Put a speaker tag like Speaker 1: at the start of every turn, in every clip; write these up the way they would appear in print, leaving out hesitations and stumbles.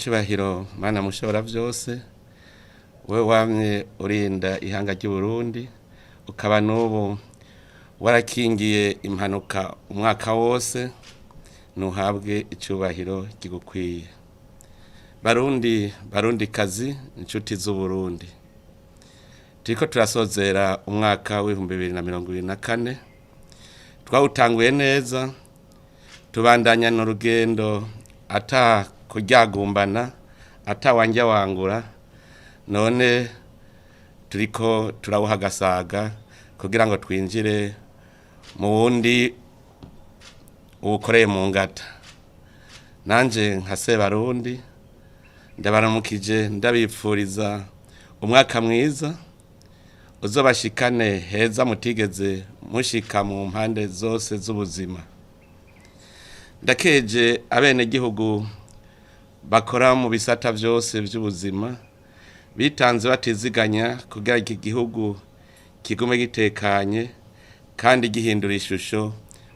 Speaker 1: icubahiro mana mushobora vyose wewe wamye urinda ihanga ry'Uburundi ukaba n'ubu warakingiye impanuka umwaka wose nuhabwe icubahiro gigukwiye. Barundi kazi inshuti z'Uburundi, turiko turasozera umwaka w'2024 twawutanguye neza tubandanya n'urugendo ata kuryagumbana ata wanja wangura, none turiko turawuha gasaga kugira ngo twinjire mu wundi uwukoreye mu ngata. Nanje nka Sebarundi ndabaramukije ndabipfuriza umwaka mwiza uzobashikane heza mutigeze mushika mu mpande zose z'ubuzima. Ndakeje abene gihugu bakora mu bisata vyose vy'ubuzima bitanze batiziganya kugira iki gihugu kigume gitekanye kandi gihindura ishusho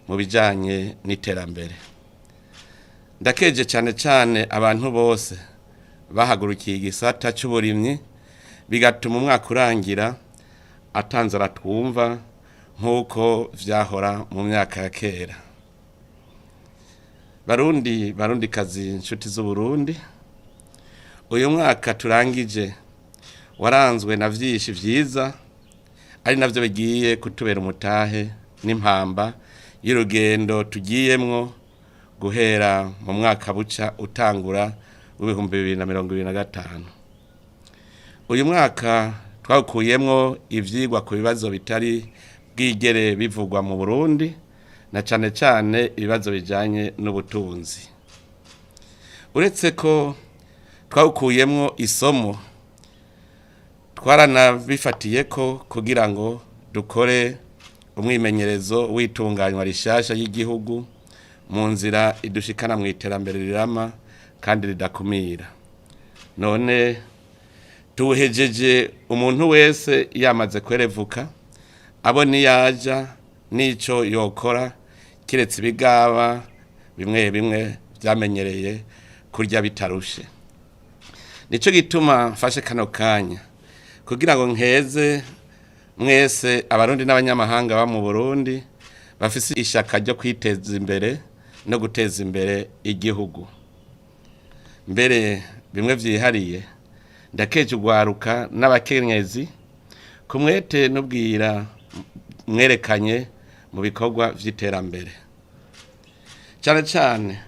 Speaker 1: mu bijanye n'iterambere. Ndakeje cane abantu bose bahagurukiye igisata c'uburimyi bigatuma umwaka urangira atanze aratwumva nk'uko vyahora mu myaka ya kera. Barundi kazi inshuti z'Uburundi, uyu mwaka turangije waranzwe na vyinshi vyiza ari navyo bigiye kutubera umutahe n'impamba y'urugendo tugiyemwo guhera mu mwaka buca utangura w'2025. Uyu mwaka twakuyemwo ivyigwa ku bibazo bitari bwigere bivugwa mu Burundi na cane ibibazo bijanye n'ubutunzi. Uretse ko twakuyemwo isomo twaranabifatiye ko kugira ngo dukore umwimenyerezo witunganywa rishasha y'igihugu mu nzira idushikana mu iterambere rirama kandi ridakumira. None tuhejeje umuntu wese yamaze kwerevuka abona yaja nico yokora kiretse bigaba bimwe vyamenyereye kurya bitarushe. Nico gituma mfashe kano kanya kugira ngo nkeze mwese abarundi n'abanyamahanga ba mu Burundi bafise ishaka ryo kwiteza imbere no guteza imbere igihugu. Mbere bimwe vyihariye ndakeje ugwaruka n'abakenyezi kumwete n'ubwira mwerekanye mu bikorwa vy'iterambere. Cane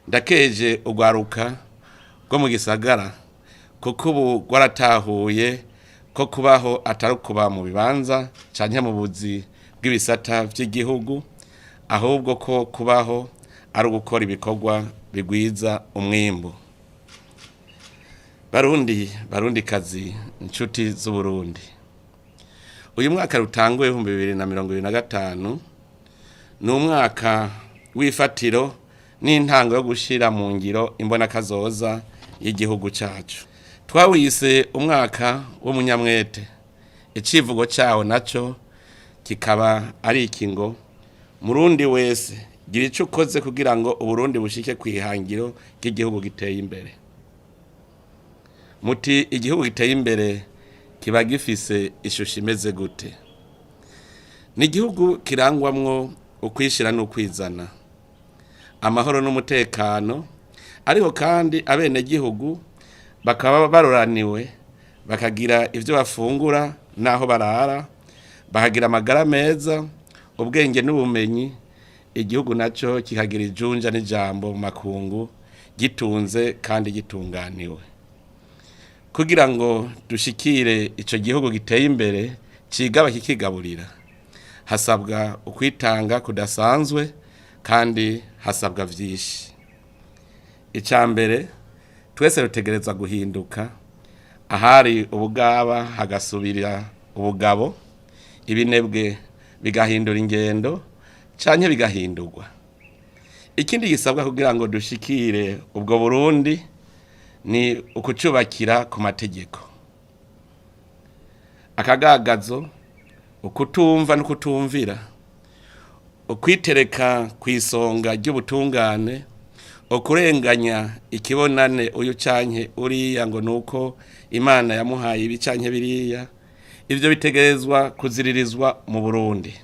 Speaker 1: ndakeje ugwaruka rwo mu gisagara kuko ubu gwaratahuye ko kubaho atari kuba mu bibanza canke mu buzi bw'ibisata vy'igihugu, ahubwo ko kubaho ari gukora ibikorwa bigwiza umwimbu. Barundi kazi inshuti z'Uburundi, uyu mwaka rutanguye 2025 ni umwaka w'ifatiro n'intango yo gushira mu ngiro imbona kazoza y'igihugu cacu. Twawise umwaka w'umunyamwete, icivugo cawo naco kikaba ari ikingo Murundi wese gira ico ukoze kugira ngo Uburundi bushike kwihangiro ry'igihugu giteye imbere. Muti igihugu giteye imbere kiba gifise ishusho imeze gute? Ni igihugu kirangwamwo ukwishira n'ukwizana, amahoro n'umutekano, ariko kandi abene gihugu bakaba baroraniwe bakagira ivyo bafungura naho barara, bakagira amagara meza, ubwenge n'ubumenyi, igihugu naco kikagira ijunja n'ijambo mu makungu gitunze kandi gitunganiwe. Kugira ngo dushikire ico gihugu giteye imbere cigaba kikigaburira, hasabwa ukwitanga kudasanzwe kandi hasabwa vyinshi. Icambere twese rutegereza guhinduka, ahari ubugaba hagasubira ubugabo, ibinebwe bigahindura ingendo canke bigahindurwa. Ikindi gisabwa kugira ngo dushikire ubwo Burundi ni ukucubakira ku mategeko. Akagagazo, ukutumva n'ukutumvira, ukwitereka kw'isonga ry'ubutungane, okurenganya ikibonane uyu canke uriya ngo nuko Imana yamuhaye ibi canke biriya, ivyo bitegerezwa kuziririzwa mu Burundi.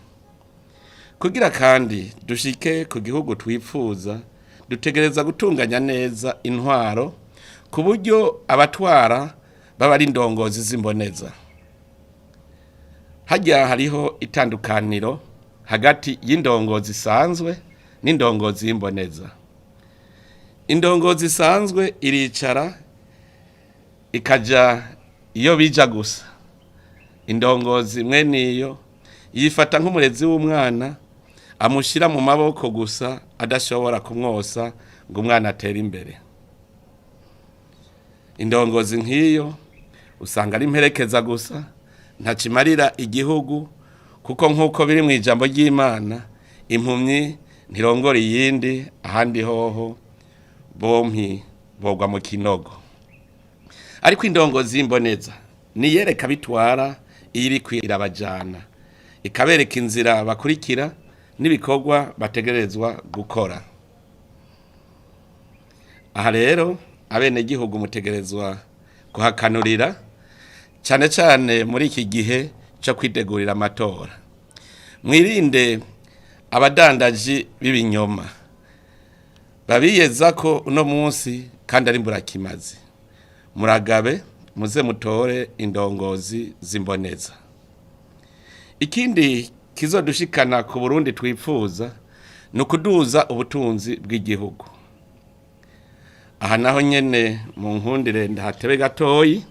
Speaker 1: Kugira kandi dushike ku gihugu twipfuza, dutegereza gutunganya neza intwaro ku buryo abatwara baba ari indongozi z'imboneza. Hajya hariho itandukaniro hagati y'indongozi isanzwe n'indongozi y'imboneza. Indongozi isanzwe iricara ikaja iyo bija gusa. Indongozi mwene iyo yifata nk'umurezi w'umwana, amushira mu maboko gusa adashobora kumwosa ngo umwana atere imbere. Indongozi nk'iyo usanga ari imperekeza gusa, ntacimarira igihugu, kuko nk'uko biri mu ijambo ry'Imana, impumyi ntirongora iyindi, ahandi hoho bompi bogwa mu kinogo. Ariko indongozi y'imboneza niyereka bitwara iri kwirabajana, ikabereka inzira bakurikira n'ibikorwa bategerezwa gukora. Aha rero abene gihugu mutegerezwa kuhakanurira, cyane cyane muri iki gihe cyo kwitegurira amatora. Mwirinde abadandaji b'ibinyoma babiyeza ko uno munsi kandi ari mburakimazi. Muragabe muze mutore indongozi zimboneza. Ikindi kizodushikana ku Burundi twipfuza no kuduza ubutunzi bw'igihugu. Aha naho nyene mu nkundire ndahatebe gatoyi,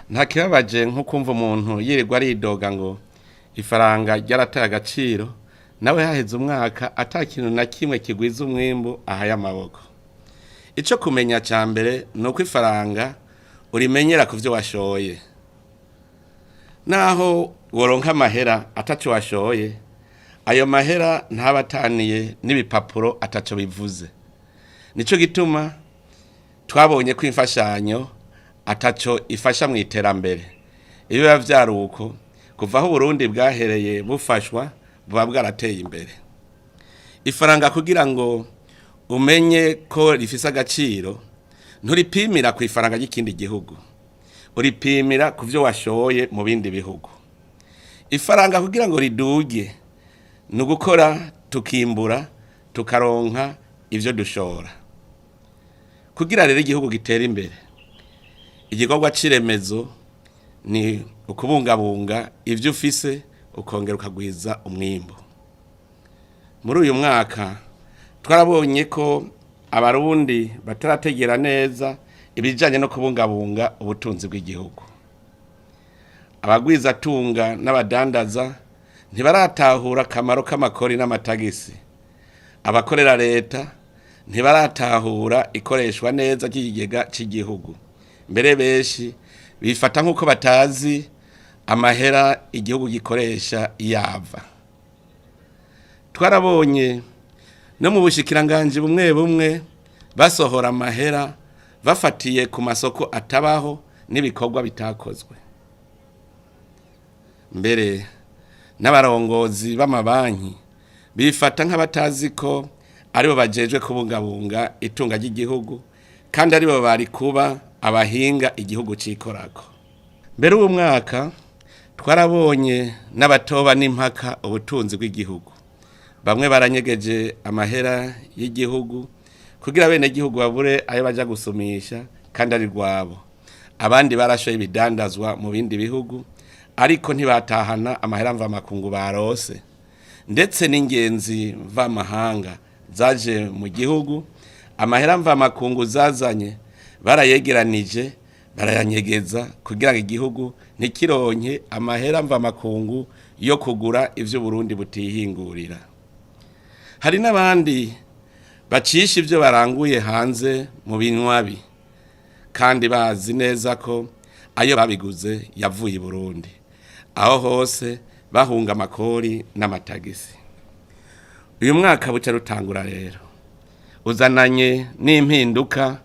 Speaker 1: nta kibabaje nko kumva umuntu yirirwa aridoga ngo ifaranga ryarataye agaciro, nawe haheze umwaka atakintu na kimwe kigwiza umwimbu ahaya amaboko. Ico kumenya ca mbere nuko ifaranga urimenyera ku vyo washoye. Naho woronka amahera ataco washoye, ayo mahera ntabataniye n'ibipapuro ataco bivuze. Nico gituma twabonye ko imfashanyo ataco ifasha mu iterambere. Iyo yavyaruko kuva aho Burundi bwahereye bufashwa buba bwarateye imbere. Ifaranga kugira ngo umenye ko rifise agaciro, nturipimira ku ifaranga y'ikindi gihugu, uripimira ku vyo washoye mu bindi bihugu. Ifaranga kugira ngo riduge ni ugukora tukimbura tukaronka ivyo dushora. Kugira rero igihugu gitera imbere, igikorwa ciremezo ni ukubungabunga ivyo ufise ukongera ukagwiza umwimbo. Muri uyu mwaka twarabonye ko abarundi batarategera neza ibijanye no kubungabunga ubutunzi bw'igihugu. Abagwiza tunga n'abadandaza ntibaratahura akamaro k'amakori n'amatagisi. Abakorera leta ntibaratahura ikoreshwa neza ry'ikigega cy'igihugu. Mbere benshi bifata nk'uko batazi amahera igihugu gikoresha yava. Twarabonye no mu bushikiranganje bumwe bumwe basohora amahera bafatiye ku masoko atabaho n'ibikorwa bitakozwe. Mbere n'abarongozi b'amabanki bifata nk'abatazi ko aribo bajejwe kubungabunga itunga ry'igihugu, kandi aribo bari kuba abahinga igihugu cikorako. Mbere uwo mwaka twarabonye n'abatoba n'impaka ubutunzi bw'igihugu. Bamwe baranyegeje amahera y'igihugu kugira bene igihugu babure ayo baja gusumisha kandi ari rwabo. Abandi barashoye ibidandazwa mu bindi bihugu, ariko ntibatahana amahera mva makungu barose. Ndetse n'ingenzi mva mahanga zaje mu gihugu, amahera mva makungu zazanye barayegeranije barayanyegeza kugira ngo igihugu ntikironke amahera mva makungu yo kugura ivyo Burundi butihingurira. Hari n'abandi bacisha ivyo baranguye hanze mu binywabi, kandi bazi neza ko ayo babiguze yavuye i Burundi. Aho hose bahunga amakori n'amatagisi. Uyu mwaka buca rutangura rero uzananye n'impinduka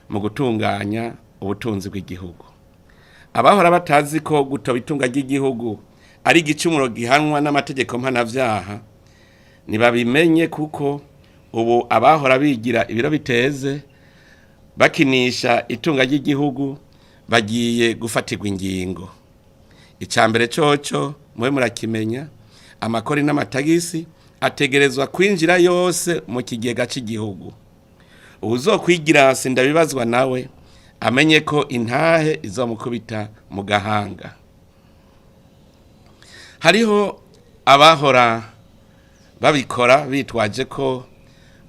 Speaker 1: mu gutunganya ubutunzi bw'igihugu. Abahora batazi ko gutoba itunga ry'igihugu ari igicumuro gihanwa n'amategeko mpanavyaha nibabimenye, kuko ubu abahora bigira ibiro biteze bakinisha itunga ry'igihugu bagiye gufatirwa ingingo. Icambere coco mwe murakimenya, amakori n'amatagisi ategerezwa kwinjira yose mu kigega cy'igihugu. Uzokwigira sindabibazwa nawe amenye ko intahe izomukubita mu gahanga. Hariho abahora babikora bitwaje ko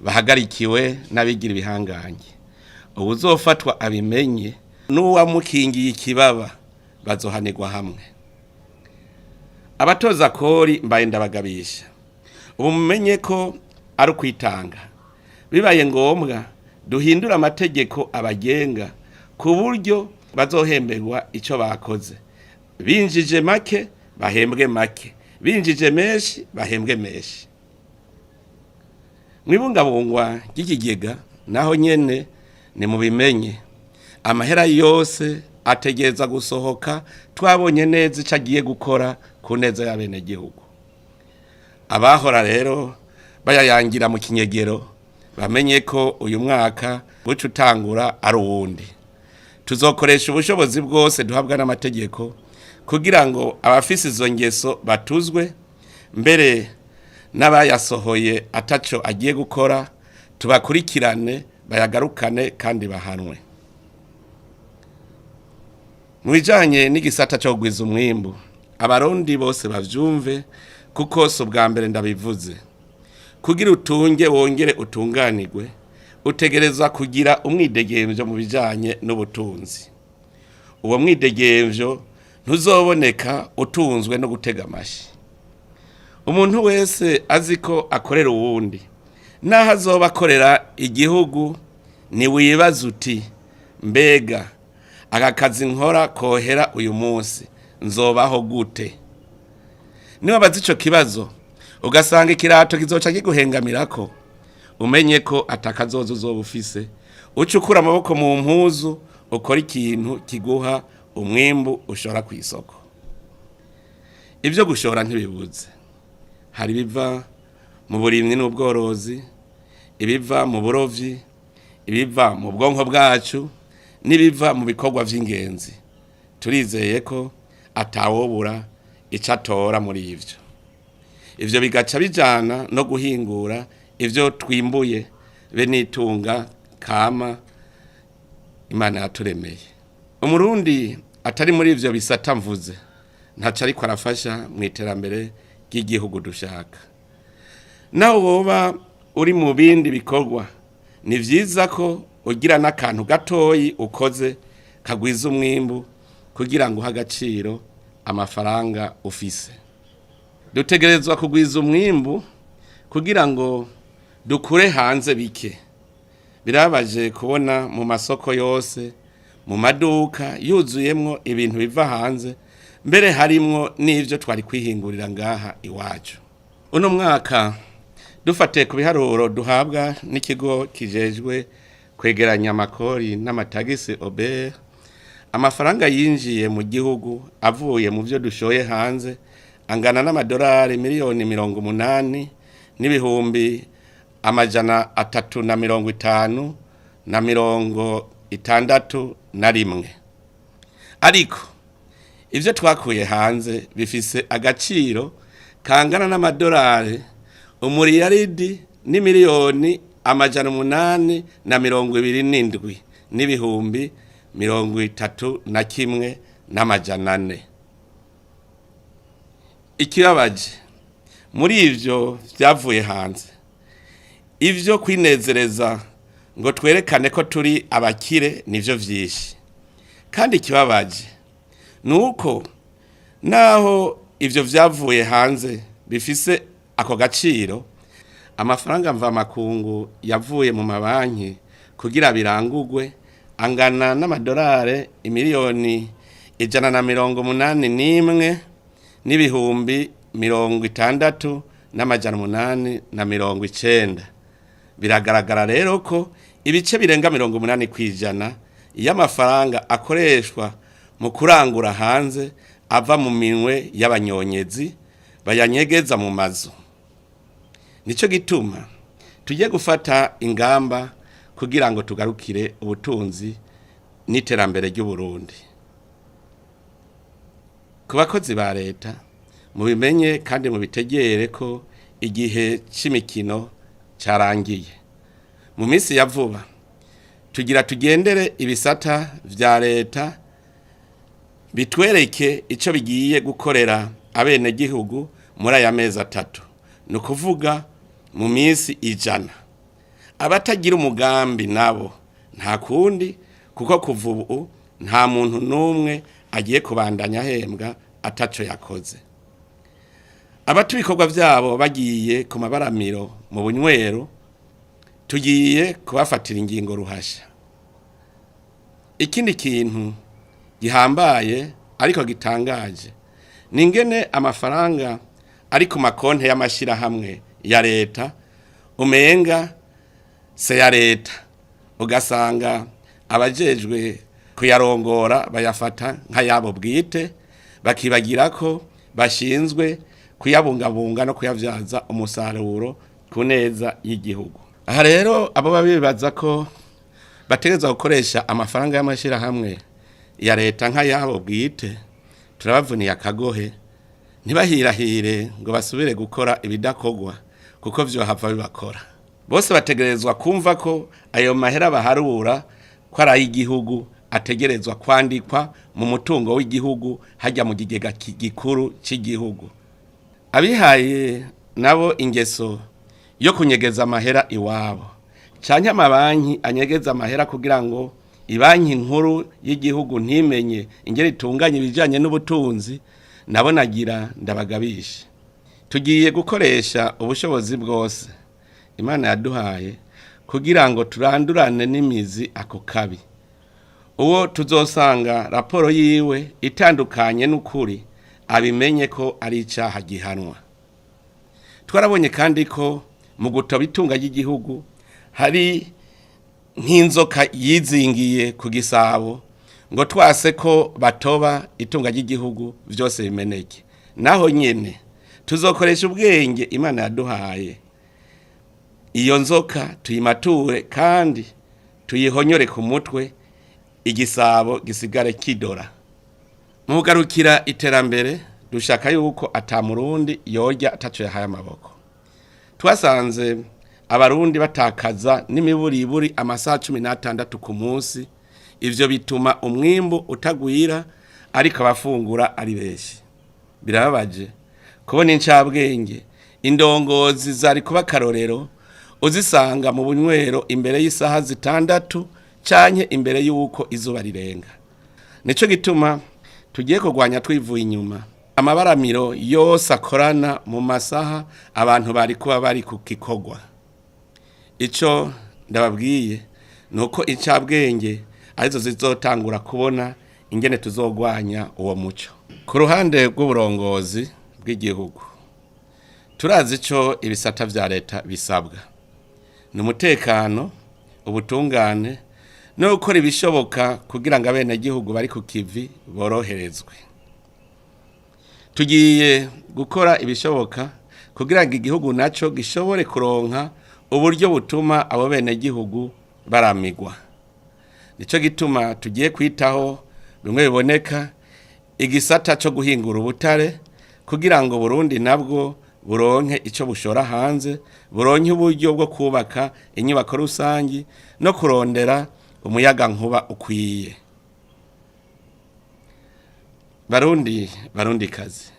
Speaker 1: bahagarikiwe n'abigira ibihangange. Uzofatwa abimenye n'uwamukingiye ikibaba bazohanirwa hamwe. Abatoza kori mbaye ndabagabisha, ubu mumenye ko ari kwitanga. Bibaye ngombwa duhindura amategeko abagenga ku buryo bazohemberwa icyo bakoze. Binjije make bahembwe make, binjije menshi bahembwe menshi. Mwibungabungwa ry'ikigega naho nyene ni mubimenye, amahera yose ategereza gusohoka twabonye neza ico agiye gukora ku neza y'abene gihugu. Abahora rero bayayangira mu kinyegero bamenye ko uyu mwaka buca utangura ari uwundi. Tuzokoresha ubushobozi bwose duhabwa n'amategeko kugira ngo abafise izo ngeso batuzwe, mbere n'abayasohoye ataco agiye gukora tubakurikirane bayagarukane kandi bahanwe. Mu bijanye n'igisata cyo kugwiza umwimbu, abarundi bose bavyumve kuko so bwa mbere ndabivuze. Kugira utunge wongere utunganirwe, utegerezwa kugira umwidegemvyo mu bijanye n'ubutunzi. Uwo mwidegemvyo ntuzoboneka utunzwe no gutega amashi. Umuntu wese aziko akorera uwundi, naho azoba akorera igihugu, ni wibaza uti mbega aka kazi nkora kohera uyu munsi nzobaho gute? Niba bazi ico kibazo ugasanga ikirato kizoca kiguhengamirako, umenye ko atakazozo uzoba ufise, ucukura amaboko mu mpuzu ukora ikintu kiguha umwimbu ushora ku isoko. Ibyo gushora ntibibuze, hari biva mu burimyi n'ubworozi, ibiva mu burovyi, ibiva mu bwonko bwacu, nibiva mu bikorwa vy'ingenzi. Turizeye ko atawobura icatora muri ivyo. Ivyo bigaca bijana no guhingura ivyo twimbuye be nitunga kama Imana yaturemeye. Umurundi atari muri ivyo bisata mvuze ntaca ariko arafasha mu iterambere ry'igihugu dushaka. Naho woba uri mu bindi bikorwa, ni vyiza ko ugira n'akantu gatoyi ukoze kagwiza umwimbu kugira ngo hagaciro amafaranga ufise. Dutegerezwa kugwiza umwimbu kugira ngo dukure hanze bike. Birabaje kubona mu masoko yose, mu maduka yuzuyemwo ibintu biva hanze, mbere harimwo n'ivyo twari kwihingurira ngaha iwacu. Uno mwaka dufate ku biharuro duhabwa n'ikigo kijejwe kwegeranya amakori n'amatagisi OBR, amafaranga yinjiye mu gihugu avuye mu byo dushoye hanze angana n'amadolari miliyoni 80 n'ibihumbi 350 na 61. Ariko ivyo twakuye hanze bifise agaciro kangana n'amadolari umuriyaridi ni miliyoni 827 n'ibihumbi 31,400. Ikibabaje muri ivyo vyavuye hanze, ivyo kwinezereza ngo twerekane ko turi abakire nivyo vyinshi. Kandi ikibabaje nuko naho ivyo vyavuye hanze bifise ako gaciro, amafaranga mva makungu yavuye mu mabanki kugira birangurwe angana n'amadolari imiliyoni 181 n'ibihumbi 66,890. Biragaragara rero ko ibice birenga 80% y'amafaranga akoreshwa mu kurangura hanze ava mu minwe y'abanyonyezi bayanyegeza mu mazu. Nico gituma tugiye gufata ingamba kugira ngo tugarukire ubutunzi n'iterambere ry'u Burundi. Ku bakozi ba leta mubimenye kandi mubitegere ko igihe c'imikino cyarangiye. Mu minsi ya vuba tugira tugendere ibisata vya leta bitwereke ico bigiye gukorera abene gihugu muri aya mezi 3. Nukuvuga mu minsi 100. Abatagira umugambi nabo nta kundi kuko kuva ubu nta muntu numwe agiye kubandanya hembwa ataco yakoze. Abatubikorwa vyabo bagiye ku mabaramiro mu bunywero tugiye kubafatira ingingo ruhasha. Ikindi kintu gihambaye ariko gitangaje ningene amafaranga ari ku makonte y'amashirahamwe ya leta umenga se ya leta, ugasanga abajejwe kuyarongora bayafata nka yabo bwite, bakibagira ko bashinzwe kuyabungabunga no kuyavyaza umusaruro ku neza y'igihugu. Aha rero abo babibaza ko bategeza gukoresha amafaranga y'amashirahamwe ya leta nka yabo bwite, turabavuniye akagohe ntibahirahire ngo basubire gukora ibidakogwa kuko vyo hava bibakora. Bose bategerezwa kumva ko ayo mahera baharura ko ari igihugu ategerezwa kwandikwa mu mutungo w'igihugu hajya mu gigega gikuru cy'igihugu. Abihaye nabo ingeso yo kunyegeza amahera iwabo canke amabanki anyegeza amahera kugira ngo ibanki nkuru y'igihugu ntimenye ingeri itunganye ibijanye n'ubutunzi, nabo nagira ndabagabisha. Tugiye gukoresha ubushobozi bwose Imana yaduhaye kugira ngo turandurane n'imizi ako kabi. Uwo tuzosanga raporo yiwe itandukanye n'ukuri abimenye ko ari icaha gihanwa. Twarabonye kandi ko mu gutoba itunga ry'igihugu hari nk'inzoka yizingiye ku gisabo ngo twase ko batoba itunga ry'igihugu vyose bimeneke. Naho nyene tuzokoresha ubwenge Imana yaduhaye, iyo nzoka tuyimature kandi tuyihonyore ku mutwe, igisabo gisigare kidora. Mu garukira iterambere dushaka yuko atamurundi yorya ataco yahaye amaboko. Twasanze abarundi batakaza n'imiburiburi amasaha 16 ku munsi, ivyo bituma umwimbu utagwira ariko abafungura ari benshi. Birababaje kubona incabwenge indongozi zari kuba karorero uzisanga mu bunywero imbere y'isaha 6 canke imbere yuko izuba rirenga. Nico gituma tugiye kugwanya twivuye inyuma amabaramiro yose akorana mu masaha abantu bari kuba bari kukikogwa. Ico ndababwiye nuko incabwenge arizo zizotangura kubona ingene tuzogwanya uwo muco. Ku ruhande rw'uburongozi bw'igihugu turazi ico ibisata vya leta bisabwa: n'umutekano, ubutungane no gukora ibishoboka kugira ngo abene gihugu bari ku kivi boroherezwe. Tugiye gukora ibishoboka kugira ngo igihugu naco gishobore kuronka uburyo butuma abo bene gihugu baramigwa. Nico gituma tugiye kwitaho bimwe biboneka igisata cyo guhingura ubutare kugira ngo Burundi nabwo buronke ico bushora hanze, buronke uburyo bwo kubaka inyubako rusangi no kurondera umuyaga nkuba ukwiye. Barundi kazi,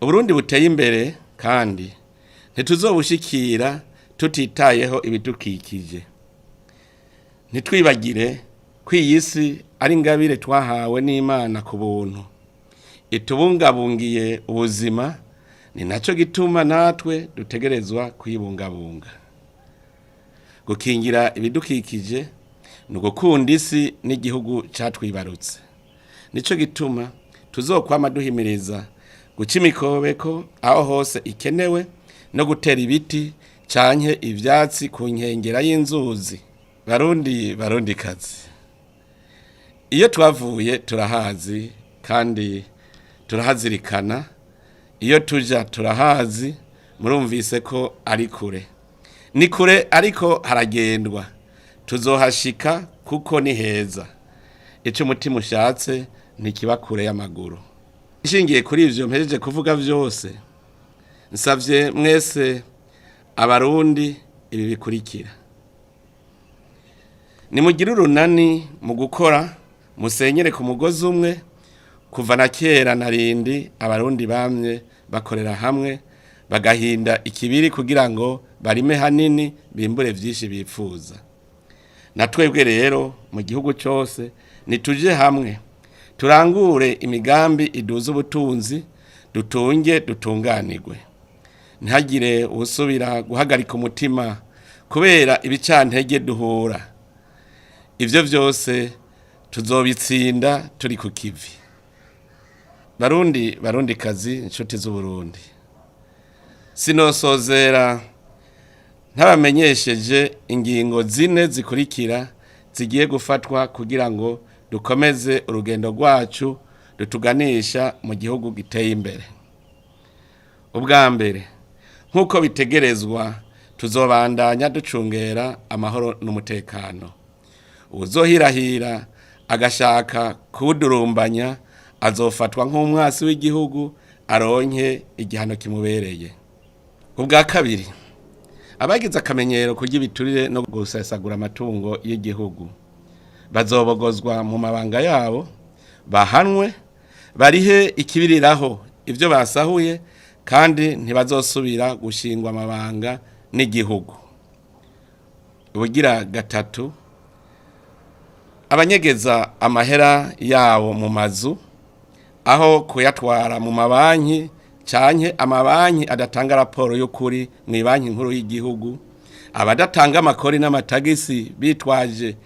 Speaker 1: Uburundi buteye imbere kandi ntituzobushikira tutitayeho ibidukikije. Ntitwibagire ko iyi si ari ingabire twahawe n'Imana ku buntu, itubungabungiye ubuzima, ni naco gituma natwe dutegerezwa kuyibungabunga. Gukingira ibidukikije no gukunda isi n'igihugu catwibarutse. Nico gituma tuzokwama duhimiriza guca imikobeko aho hose ikenewe no gutera ibiti canke ivyatsi ku nkengera y'inzuzi. Barundi kazi, iyo twavuye turahazi kandi turahazirikana, iyo tuja turahazi, murumvise ko ari kure. ni kure ariko haragendwa, tuzohashika kuko ni heza, icyo umutima ushatse ntikiba kure y'amaguru. Ishingiye kuri ivyo mpejeje kuvuga vyose, nsavye mwese abarundi ibi bikurikira: nimugire urunani mu gukora, musenyere ku mugozi umwe. Kuva na kera narindi abarundi bamye bakorera hamwe, bagahinda ikibiri kugira ngo barime hanini bimbure vyinshi bipfuza. Na twebwe rero mu gihugu cyose nituje hamwe, turangure imigambi iduza ubutunzi, dutunge dutunganirwe. Ntihagire usubira guhagarika umutima kubera ibicantege duhura. Ivyo vyose tuzobitsinda turi ku kivi. Barundi kazi, inshuti z'Uburundi, sinosozera ntabamenyesheje ingingo zine zikurikira zigiye gufatwa kugira ngo dukomeze urugendo rwacu rutuganisha mu gihugu giteye imbere. Ubwa mbere, nk'uko bitegerezwa, tuzobandanya ducungera amahoro n'umutekano. Uzohirahira agashaka kuwudurumbanya azofatwa nk'umwasi w'igihugu, aronke igihano kimubereye. Ubwa kabiri, abagize akamenyero kurya ibiturire no gusesagura amatungo y'igihugu bazobogozwa mu mabanga yabo, bahanwe, barihe ikibiriraho ivyo basahuye, kandi ntibazosubira gushingwa amabanga n'igihugu. Ubugira gatatu, abanyegeza amahera yabo mu mazu aho kuyatwara mu mabanki canke amabanki adatanga raporo y'ukuri mu banki nkuru y'igihugu, abadatanga amakori n'amatagisi bitwaje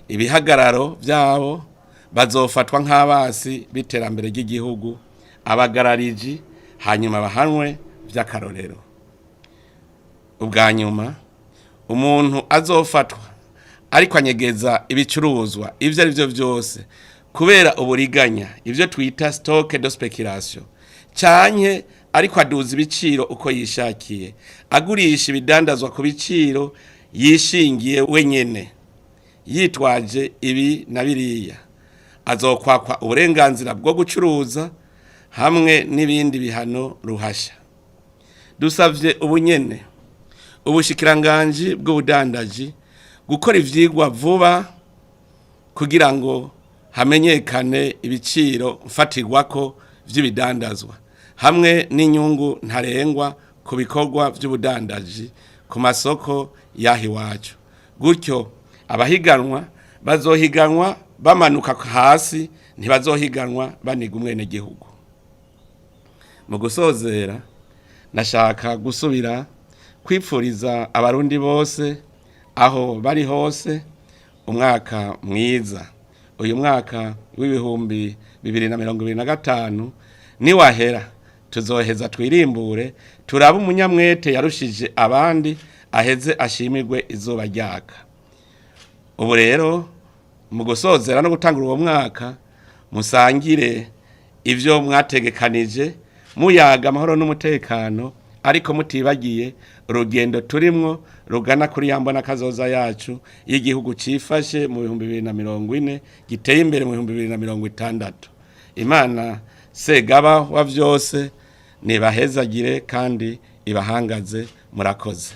Speaker 1: ibihagararo vyabo bazofatwa nk'abasi b'iterambere ry'igihugu, abagarariji, hanyuma bahanwe vy'akarorero. Ubwa nyuma, umuntu azofatwa ariko anyegeza ibicuruzwa ivyo ari vyo vyose kubera uburiganya, ivyo twita stock de speculation, canke ariko aduza ibiciro uko yishakiye, agurisha ibidandazwa ku biciro yishingiye wenyene, yitwaje ibi na biriya, azokwakwa uburenganzira bwo gucuruza hamwe n'ibindi bihano ruhasha. Dusavye ubunyene ubushikiranganji bw'ubudandaji gukora ivyigwa vuba kugira ngo hamenyekane ibiciro mfatirwako vy'ibidandazwa hamwe n'inyungu ntarengwa ku bikorwa vy'ubudandaji ku masoko yahi wacu. Gutyo abahiganwa bazohiganwa bamanuka hasi, ntibazohiganwa baniga umwene gihugu. Mu gusozera, nashaka gusubira kwipfuriza abarundi bose aho bari hose umwaka mwiza. Uyu mwaka w'ibihumbi 2025 ni wahera, tuzoheza twirimbure, turaba umunyamwete yarushije abandi, aheze ashimirwe izuba ryaka. Ubu rero mu gusozera no gutangura uwo mwaka, musangire ivyo mwategekanije, muyaga amahoro n'umutekano, ariko mutibagiye urugendo turimwo rugana kuri yambona kazoza yacu y'igihugu cifashe mu 2040 giteye imbere mu 2060. Imana Segaba wa vyose nibahezagire kandi ibahangaze. Murakoze.